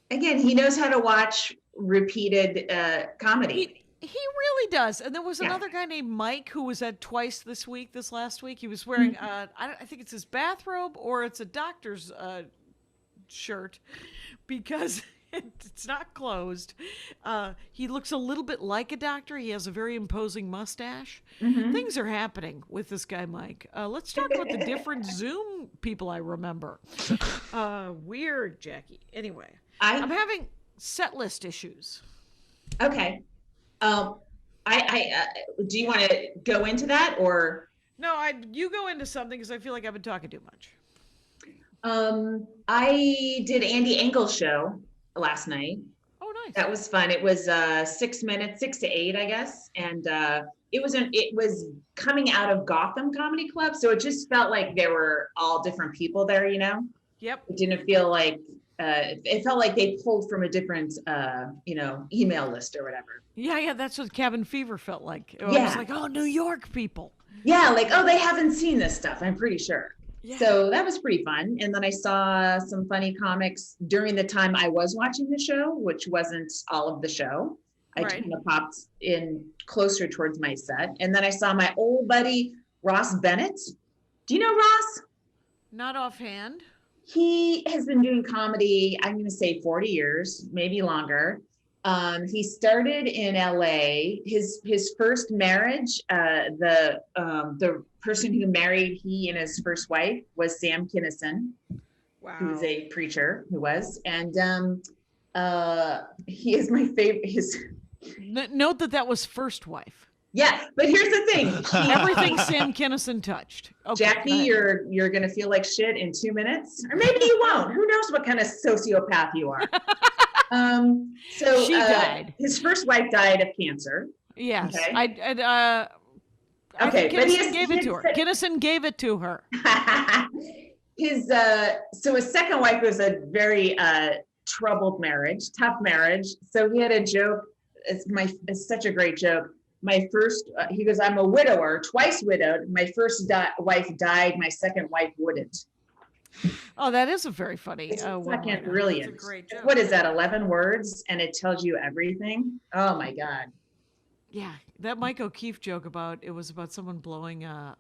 again, he knows how to watch repeated comedy. He really does. And there was another guy named Mike who was at twice this last week. He was wearing, I think it's his bathrobe or it's a doctor's shirt because it's not closed. He looks a little bit like a doctor. He has a very imposing mustache. Things are happening with this guy, Mike. Let's talk about the different Zoom people I remember. Weird, Jackie. Anyway, I'm having set list issues. Okay. Do you want to go into that or? No, you go into something because I feel like I've been talking too much. I did Andy Engel's show last night. Oh, nice. That was fun. It was 6 minutes, 6 to 8, I guess. And it was coming out of Gotham Comedy Club. So it just felt like there were all different people there, you know? Yep. It didn't feel like, it felt like they pulled from a different, email list or whatever. Yeah, that's what Cabin Fever felt like. It Yeah. was like, oh, New York people. Yeah, like, oh, they haven't seen this stuff, I'm pretty sure. Yeah. So that was pretty fun. And then I saw some funny comics during the time I was watching the show, which wasn't all of the show. I Right. kind of popped in closer towards my set. And then I saw my old buddy, Ross Bennett. Do you know Ross? Not offhand. He has been doing comedy, I'm going to say 40 years, maybe longer. He started in LA. His first marriage, the person who married he and his first wife was Sam Kinison, Wow. who's a preacher who was, and he is my favorite. Note that was first wife. Yeah, but here's the thing. Everything Sam Kinison touched. Okay, Jackie, you're gonna feel like shit in 2 minutes, or maybe you won't. Who knows what kind of sociopath you are? So She died. His first wife died of cancer. Yes. Okay. I Okay, think but Kinison gave it to her. Kinison gave it to her. His second wife was a very troubled marriage, tough marriage. So he had a joke. It's such a great joke. My first, he goes, I'm a widower, twice widowed. My first wife died. My second wife wouldn't. Oh, that is a very funny. It's fucking one-liner. brilliant. That's a great joke. What is that? 11 words, and it tells you everything. Oh my God. Yeah, that Mike O'Keefe joke it was about someone blowing a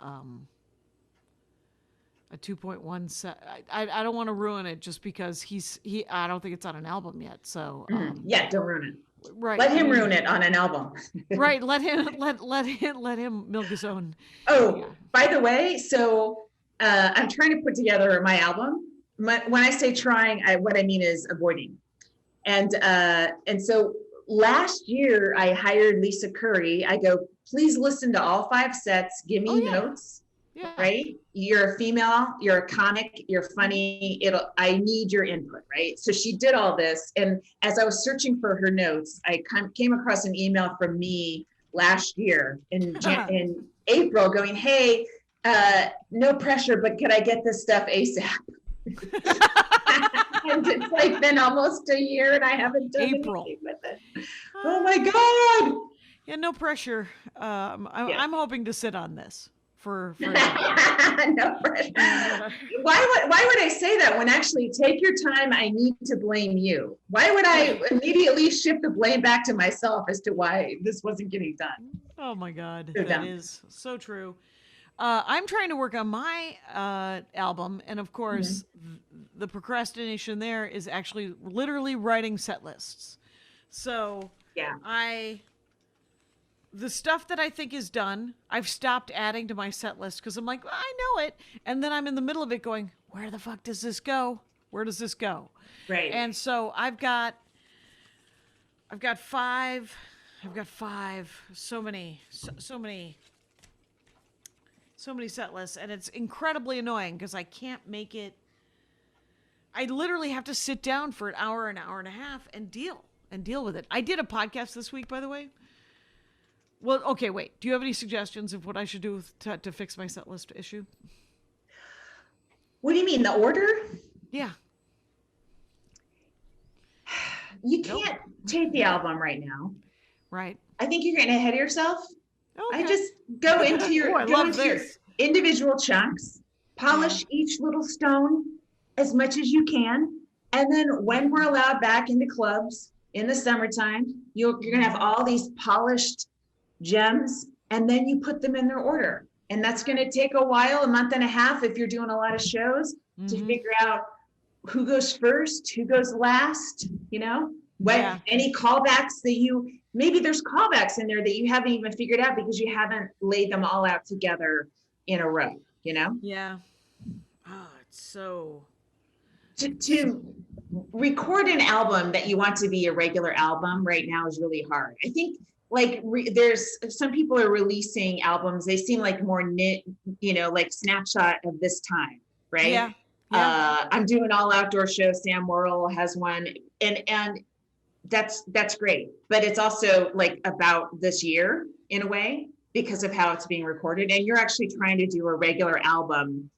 2.1 set. I don't want to ruin it just because I don't think it's on an album yet. So Yeah, don't ruin it. Right. Let him ruin it on an album. Right. Let him milk his own. Oh, Yeah. by the way, so I'm trying to put together my album. When I say trying, what I mean is avoiding. And so last year I hired Lisa Curry. I go, please listen to all 5 sets. Give me notes. Yeah. Right? You're a female, you're a comic, you're funny. I need your input, right? So she did all this. And as I was searching for her notes, I came across an email from me last year in April going, hey, no pressure, but could I get this stuff ASAP? And it's like been almost a year and I haven't done anything with it. Oh my God. Yeah, no pressure. I'm hoping to sit on this for No pressure. Why would I say that when actually take your time? I need to blame you. Why would I immediately shift the blame back to myself as to why this wasn't getting done? Oh my God, You're that dumb. is so true. I'm trying to work on my album, and of course, the procrastination there is actually literally writing set lists. So Yeah. the stuff that I think is done, I've stopped adding to my set list because I'm like, well, I know it, and then I'm in the middle of it going, where the fuck does this go? Where does this go? Right. And so I've got 5. So many set lists, and it's incredibly annoying because I can't make it. I literally have to sit down for an hour and a half and deal with it. I did a podcast this week, by the way. Well, okay, wait. Do you have any suggestions of what I should do to fix my set list issue? What do you mean, the order? Yeah. You can't take the album right now. Right. I think you're getting ahead of yourself. Okay. I just go into your, Oh, I love this. individual chunks, polish each little stone as much as you can. And then when we're allowed back into clubs in the summertime, you're going to have all these polished gems, and then you put them in their order. And that's going to take a while, a month and a half, if you're doing a lot of shows, to figure out who goes first, who goes last, any callbacks that maybe there's callbacks in there that you haven't even figured out because you haven't laid them all out together in a row, Yeah. Oh, it's so. To record an album that you want to be a regular album right now is really hard. I think there's some people are releasing albums. They seem like more knit, like snapshot of this time, right? Yeah. Yeah. I'm doing all outdoor shows. Sam Morrill has one, and that's great. But it's also like about this year in a way because of how it's being recorded. And you're actually trying to do a regular album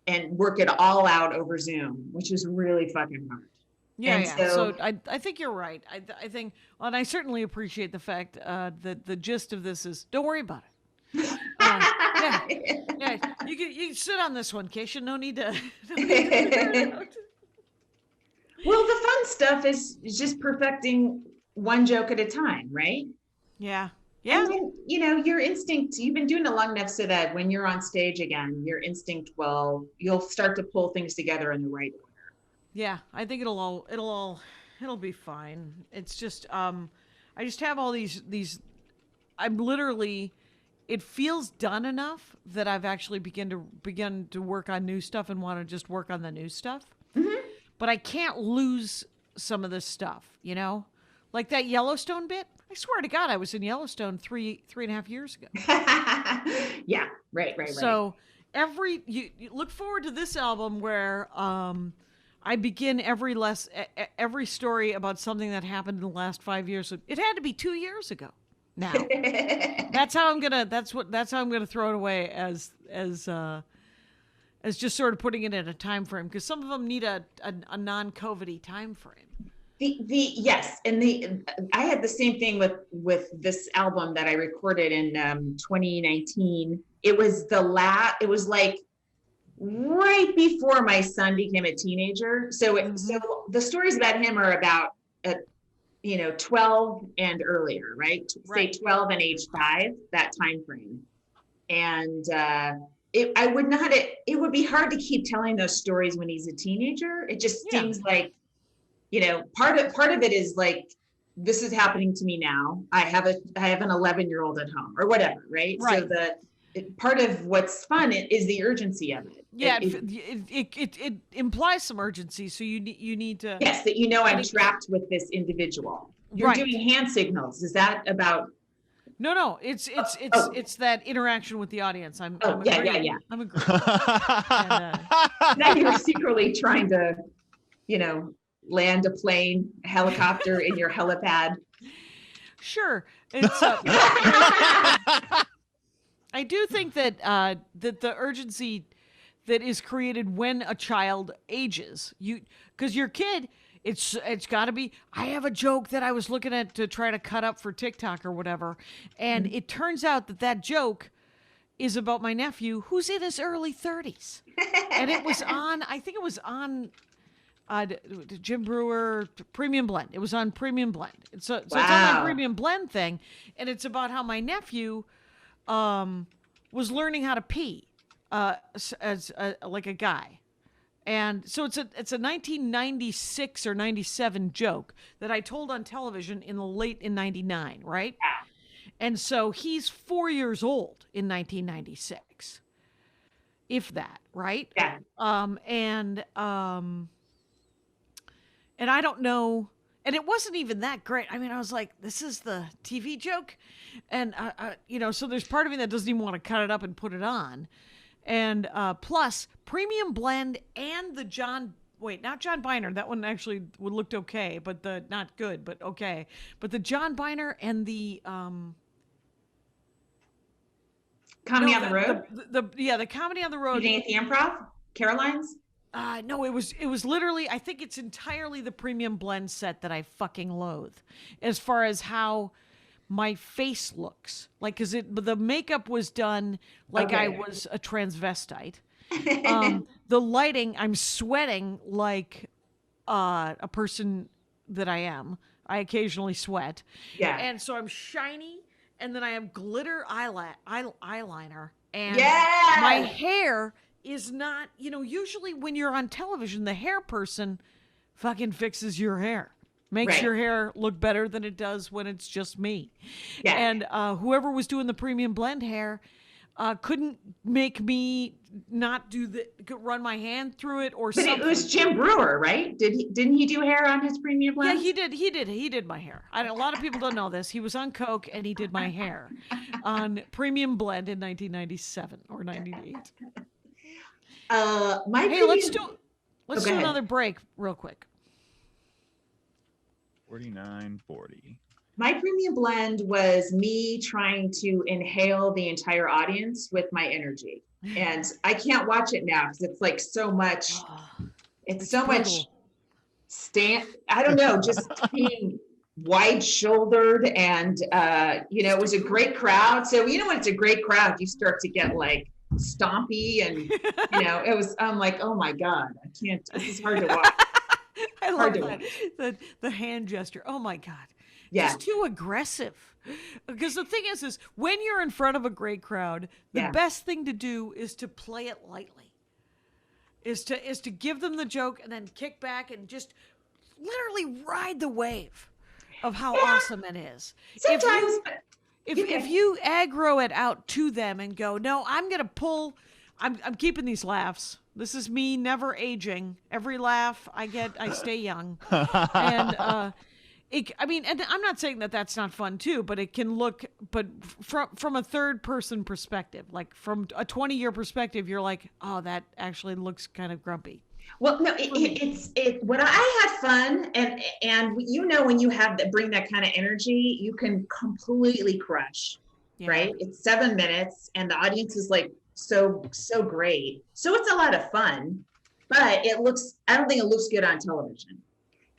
and work it all out over Zoom, which is really fucking hard. Yeah, And yeah. so- So I think you're right. I think, and I certainly appreciate the fact that the gist of this is don't worry about it. Yeah. You can sit on this one, Kashian. No need to. Well, the fun stuff is just perfecting one joke at a time, right? Yeah. And then, your instinct, you've been doing it long enough so that when you're on stage again, your instinct you'll start to pull things together in the right order. Yeah, I think it'll be fine. It's just I just have all these I'm literally it feels done enough that I've actually begun to work on new stuff and want to just work on the new stuff. Mm-hmm. But I can't lose some of this stuff, Like that Yellowstone bit. I swear to God, I was in Yellowstone three and a half years ago. Yeah, right. So you look forward to this album where I begin every story about something that happened in the last 5 years. It had to be 2 years ago. Now that's how I'm gonna throw it away as just sort of putting it in a time frame because some of them need a non-COVID-y time frame. Yes, and I had the same thing with this album that I recorded in 2019. It was like right before my son became a teenager. So the stories about him are about 12 and earlier, right? Say 12 and age 5, that time frame. And it would be hard to keep telling those stories when he's a teenager. It just seems like, part of it is like, this is happening to me now. I have an 11-year-old at home or whatever, right? So part of what's fun is the urgency of it. Yeah, it implies some urgency. So you need to. Yes, that I'm trapped with this individual. You're doing hand signals. Is that about? No. It's that interaction with the audience. I'm agreeing. Yeah. I'm agreeing. And, now you're secretly trying to, land a plane, a helicopter in your helipad. Sure. It's. I do think that that the urgency that is created when a child ages, because your kid, it's got to be. I have a joke that I was looking at to try to cut up for TikTok or whatever, and it turns out that joke is about my nephew who's in his early 30s, and it was on. I think it was on. Jim Brewer Premium Blend. It was on Premium Blend. So it's on my Premium Blend thing, and it's about how my nephew was learning how to pee as like a guy. And so it's a 1996 or 97 joke that I told on television in 99, right? And so he's 4 years old in 1996. If that, right? Yeah. And I don't know, and it wasn't even that great. I mean, I was like, this is the TV joke. And, so there's part of me that doesn't even want to cut it up and put it on. And plus, Premium Blend and the not John Biner. That one actually looked okay, but not good, but okay. But the John Biner and the... Comedy on the Road? The Comedy on the Road. You at the Improv? Caroline's? No, it was literally, I think it's entirely the Premium Blend set that I fucking loathe as far as how my face looks. Like, cause the makeup was done like I was a transvestite. The lighting, I'm sweating like a person that I am. I occasionally sweat. Yeah. And so I'm shiny, and then I have glitter eyeliner. And my hair is not, usually when you're on television, the hair person fucking fixes your hair. Makes your hair look better than it does when it's just me. Yeah. And whoever was doing the Premium Blend hair, couldn't make me not run my hand through it or But something. it was Jim Brewer, right? Didn't he do hair on his premium blend? Yeah, he did my hair. A lot of people don't know this. He was on coke and he did my hair on premium blend in 1997 or 98. Let's do another break real quick. 49.40. My premium blend was me trying to inhale the entire audience with my energy. And I can't watch it now because it's like so much, it's so brutal. much I don't know, just being wide shouldered and, it was a great crowd. So, when it's a great crowd, you start to get like stompy and, I'm like, oh my God, I can't, this is hard to watch. I love that. The hand gesture. Oh my God. Yeah. It's too aggressive. Because the thing is when you're in front of a great crowd, the best thing to do is to play it lightly. Is to give them the joke and then kick back and just literally ride the wave of how awesome it is. Sometimes if you aggro it out to them and go, no, I'm gonna pull, I'm keeping these laughs. This is me never aging. Every laugh I get, I stay young. And and I'm not saying that that's not fun too, but it can look, but from a third person perspective, like from a 20-year perspective, you're like, oh, that actually looks kind of grumpy. Well, no, it's when I had fun and when you bring that kind of energy, you can completely crush, right? It's 7 minutes and the audience is like so great. So it's a lot of fun, but I don't think it looks good on television.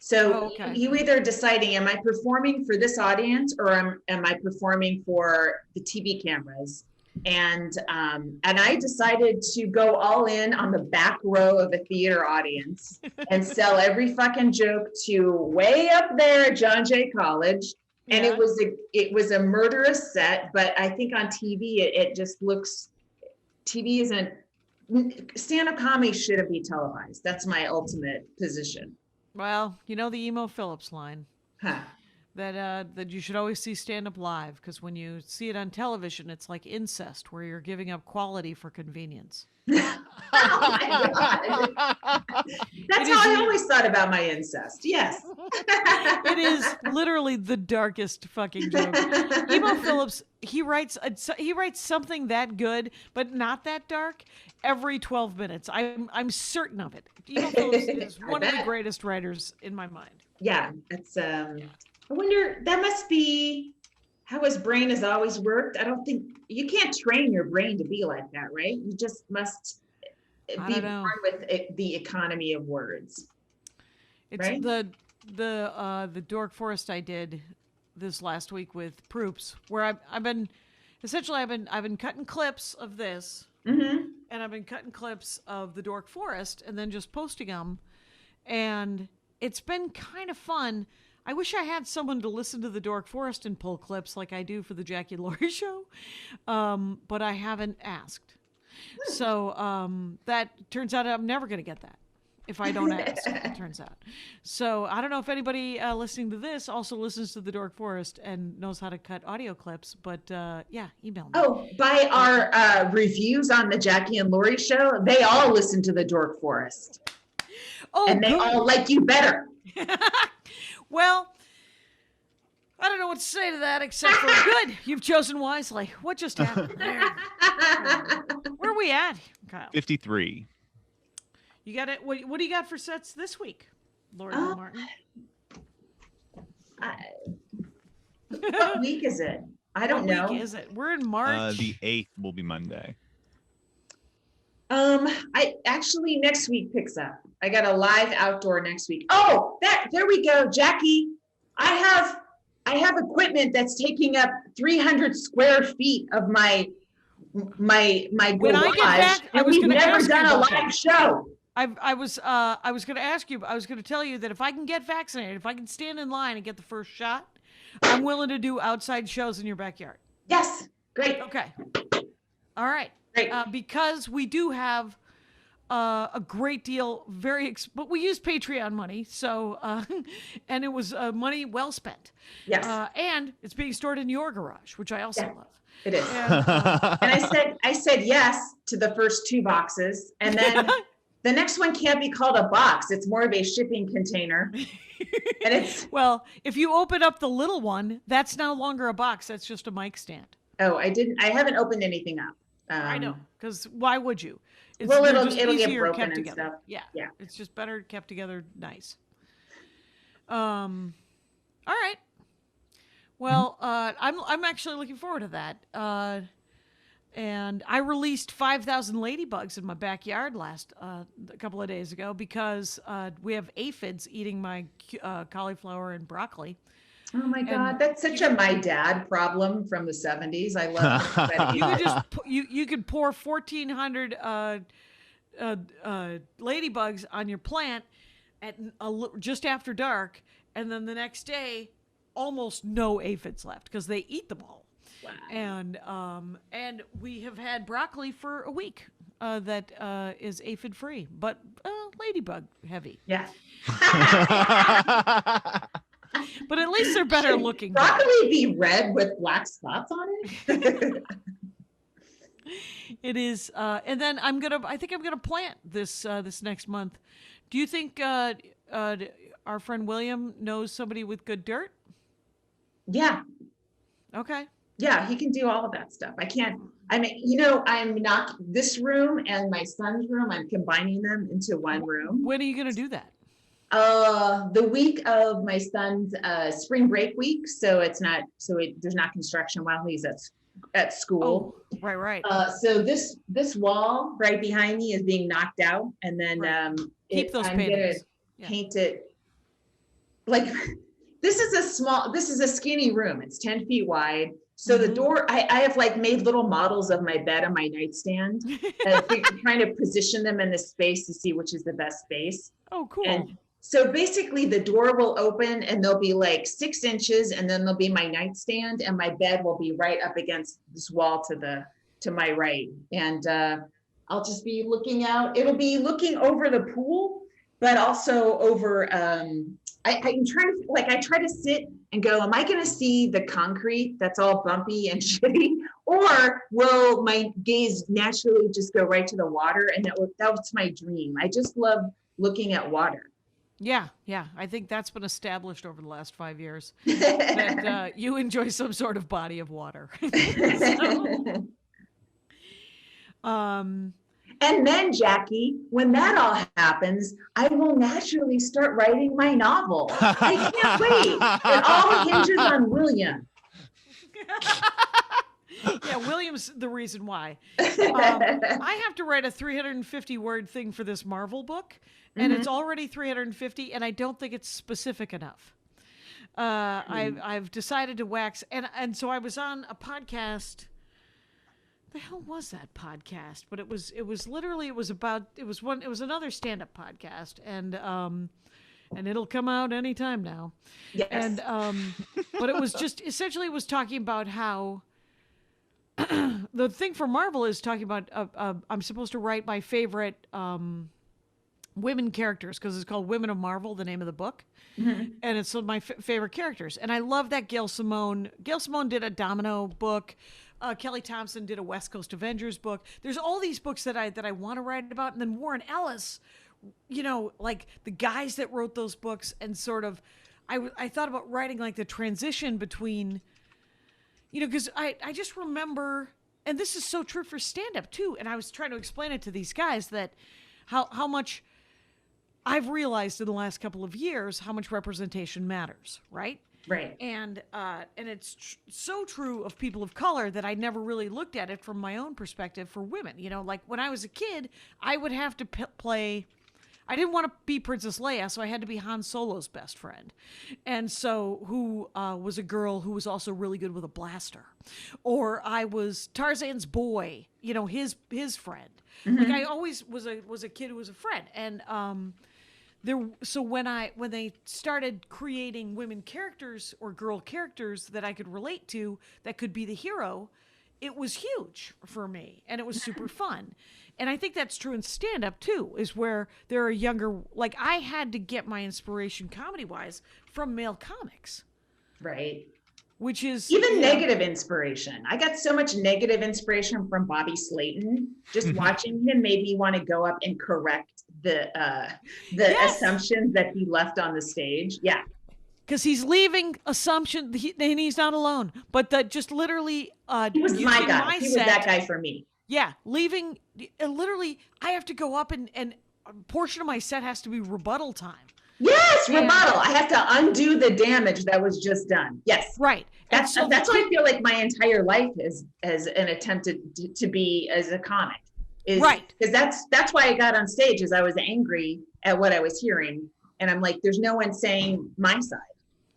So you either deciding, am I performing for this audience or am I performing for the TV cameras? And I decided to go all in on the back row of a theater audience and sell every fucking joke to way up there at John Jay College. And it was a murderous set, but I think on TV it just looks, TV isn't, stand-up comedy shouldn't be televised. That's my ultimate position. Well, the Emo Phillips line. Huh. That you should always see stand-up live, because when you see it on television, it's like incest, where you're giving up quality for convenience. Oh my God. That's how I always thought about my incest. Yes. It is literally the darkest fucking joke. Emo Phillips, he writes something that good, but not that dark, every 12 minutes. I'm certain of it. Emo Phillips is one of the greatest writers in my mind. Yeah, it's I wonder, that must be how his brain has always worked. I don't think, you can't train your brain to be like that, right? You just must be born with the economy of words. It's right? the Dork Forest I did this last week with Proops, where I've been cutting clips of this, and I've been cutting clips of the Dork Forest and then just posting them, and it's been kind of fun. I wish I had someone to listen to the Dork Forest and pull clips like I do for the Jackie and Laurie show, but I haven't asked. So that turns out I'm never going to get that if I don't ask, it turns out. So I don't know if anybody listening to this also listens to the Dork Forest and knows how to cut audio clips, but email me. Oh, by our reviews on the Jackie and Laurie show, they all listen to the Dork Forest. Oh, and they all like you better. Well, I don't know what to say to that except for good. You've chosen wisely. What just happened there? Where are we at, Kyle? 53. You got it. What do you got for sets this week, Laurie and Martin? What week is it? I don't know. What week is it? We're in March. The 8th will be Monday. I actually next week picks up. I got a live outdoor next week. Oh, there we go, Jackie. I have equipment that's taking up 300 square feet of my garage, and we've never done a live show. I was going to ask you. I was going to tell you that if I can get vaccinated, if I can stand in line and get the first shot, I'm willing to do outside shows in your backyard. Yes, great. Okay. All right. Great. Because we do have a great deal, but we used Patreon money, so and it was money well spent. Yes. And it's being stored in your garage, which I also love. It is. And, And I said yes to the first 2 boxes, and then the next one can't be called a box. It's more of a shipping container. And it's well, if you open up the little one, that's no longer a box. That's just a mic stand. I haven't opened anything up. I know, because why would you? Well, they're it'll just get easier broken kept and together. stuff. Yeah, Yeah. it's just better kept together. Nice. All right. Well, I'm actually looking forward to that. And I released 5,000 ladybugs in my backyard a couple of days ago because we have aphids eating my cauliflower and broccoli. Oh my God, that's such a my dad problem from the 70s. I love You could just you could pour 1,400 ladybugs on your plant at just after dark, and then the next day, almost no aphids left because they eat them all. Wow. And we have had broccoli for a week that is aphid free, but ladybug heavy. Yeah. But at least they're better looking. Broccoli be red with black spots on it? It is, and then I think I'm gonna plant this next month. Do you think our friend William knows somebody with good dirt? Yeah. Okay. Yeah, he can do all of that stuff. I'm not this room and my son's room. I'm combining them into one room. When are you gonna do that? The week of my son's spring break week, there's not construction while he's at school. Oh, right. So this wall right behind me is being knocked out, and then keep those I'm paintings. gonna paint it like this is a skinny room. It's 10 feet wide. So the door, I have like made little models of my bed and my nightstand, trying to position them in the space to see which is the best space. Oh, cool. And so basically the door will open and there'll be like 6 inches, and then there'll be my nightstand, and my bed will be right up against this wall to my right. And I'll just be looking out. It'll be looking over the pool, but also over, I'm trying to, I try to sit and go, am I going to see the concrete that's all bumpy and shitty? Or will my gaze naturally just go right to the water? And that was my dream. I just love looking at water. Yeah. I think that's been established over the last 5 years that you enjoy some sort of body of water. And then, Jackie, when that all happens, I will naturally start writing my novel. I can't wait. It all hinges on William. Yeah, William's the reason why. I have to write a 350-word thing for this Marvel book, and it's already 350, and I don't think it's specific enough. I've decided to wax, and so I was on a podcast. The hell was that podcast? But it was another stand-up podcast, and it'll come out anytime now. Yes. And but it was just essentially it was talking about how the thing for Marvel is talking about I'm supposed to write my favorite women characters because it's called Women of Marvel, the name of the book. And it's my favorite characters. And I love that Gail Simone did a Domino book. Kelly Thompson did a West Coast Avengers book. There's all these books that I want to write about. And then Warren Ellis, like the guys that wrote those books, and sort of, I thought about writing like the transition between, because I just remember, and this is so true for stand-up too. And I was trying to explain it to these guys that how much I've realized in the last couple of years how much representation matters, right? Right. And it's so true of people of color that I never really looked at it from my own perspective for women. Like when I was a kid, I would have to play. I didn't want to be Princess Leia, so I had to be Han Solo's best friend, and so who was a girl who was also really good with a blaster, or I was Tarzan's boy, his friend. Like I always was a kid who was a friend, and so when they started creating women characters or girl characters that I could relate to, that could be the hero, it was huge for me and it was super fun. And I think that's true in stand-up too, is where there are younger, like I had to get my inspiration comedy-wise from male comics. Right. Which is even negative inspiration. I got so much negative inspiration from Bobby Slayton. Just watching him made me want to go up and correct the assumptions that he left on the stage. Yeah. Because he's leaving assumption, and he's not alone. But that just literally, he was my guy. He was that guy for me. Yeah, leaving. Literally, I have to go up and a portion of my set has to be rebuttal time. Yes, rebuttal. I have to undo the damage that was just done. Yes, right. That's what I feel like my entire life is as an attempt to be as a comic. Is, right. Because that's why I got on stage, is I was angry at what I was hearing, and I'm like, there's no one saying my side.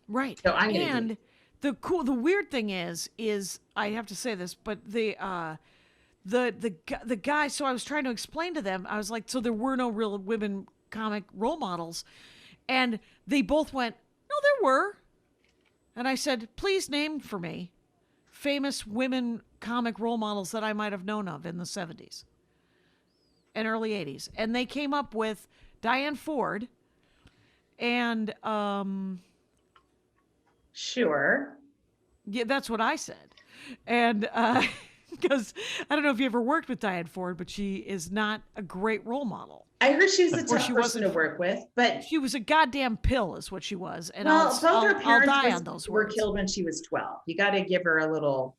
Right. So I'm gonna the weird thing is I have to say this, but the guy. So I was trying to explain to them. I was like, so there were no real women comic role models, and they both went, no, there were. And I said, please name for me famous women comic role models that I might have known of in the 70s and early 80s, and they came up with Diane Ford and Sure. Yeah, that's what I said. And because I don't know if you ever worked with Diane Ford, but she is not a great role model. I heard she's a tough person to work with, but she was a goddamn pill is what she was. And both her parents die on those were words. killed when she was 12. You got to give her a little,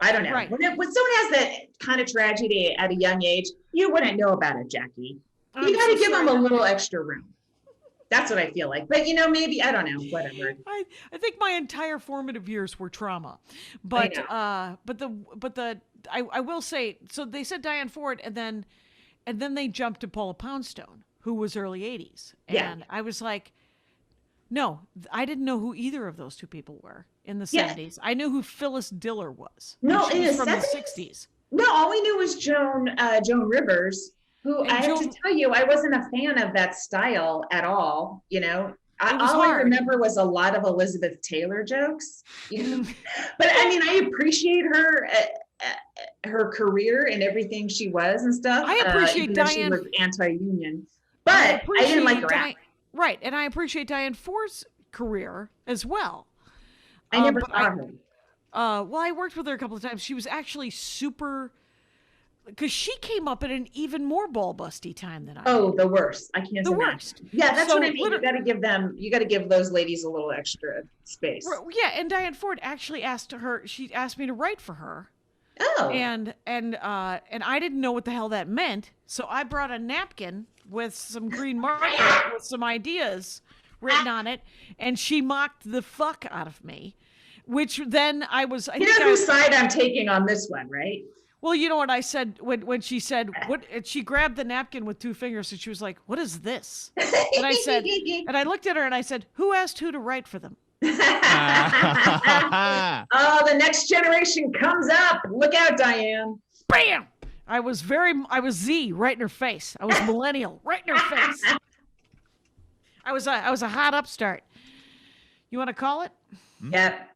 I don't know. Right. When someone has that kind of tragedy at a young age, you wouldn't know about it, Jackie. You got to give them a little extra room. That's what I feel like. But, maybe, I don't know, whatever. I think my entire formative years were trauma. But I will say, so they said Diane Ford, and then they jumped to Paula Poundstone, who was early 80s. And I was like, no, I didn't know who either of those two people were in the 70s. I knew who Phyllis Diller was. No, she in was the from 70s? the 60s. No, all we knew was Joan Rivers, who I have to tell you, I wasn't a fan of that style at all. All I remember was a lot of Elizabeth Taylor jokes. But I mean, I appreciate her career and everything she was and stuff. I appreciate Diane. She was anti-union, but I didn't like her. Right, and I appreciate Diane Ford's career as well. I never saw her. Well, I worked with her a couple of times. She was actually super, because she came up at an even more ball-busty time than I did. The worst. I can't. The worst. Yeah, that's what I mean. You got to give those ladies a little extra space. Yeah, and Diane Ford actually she asked me to write for her. Oh. And I didn't know what the hell that meant, so I brought a napkin with some green marker with some ideas written on it, and she mocked the fuck out of me, which then I was. You know whose side I'm taking on this one, right? Well, you know what I said when she said what? She grabbed the napkin with two fingers and she was like, "What is this?" And I said, and I looked at her and I said, "Who asked who to write for them?" The next generation comes up. Look out, Diane. Bam! I was Z right in her face. I was millennial right in her face. I was a hot upstart. You want to call it? Yep.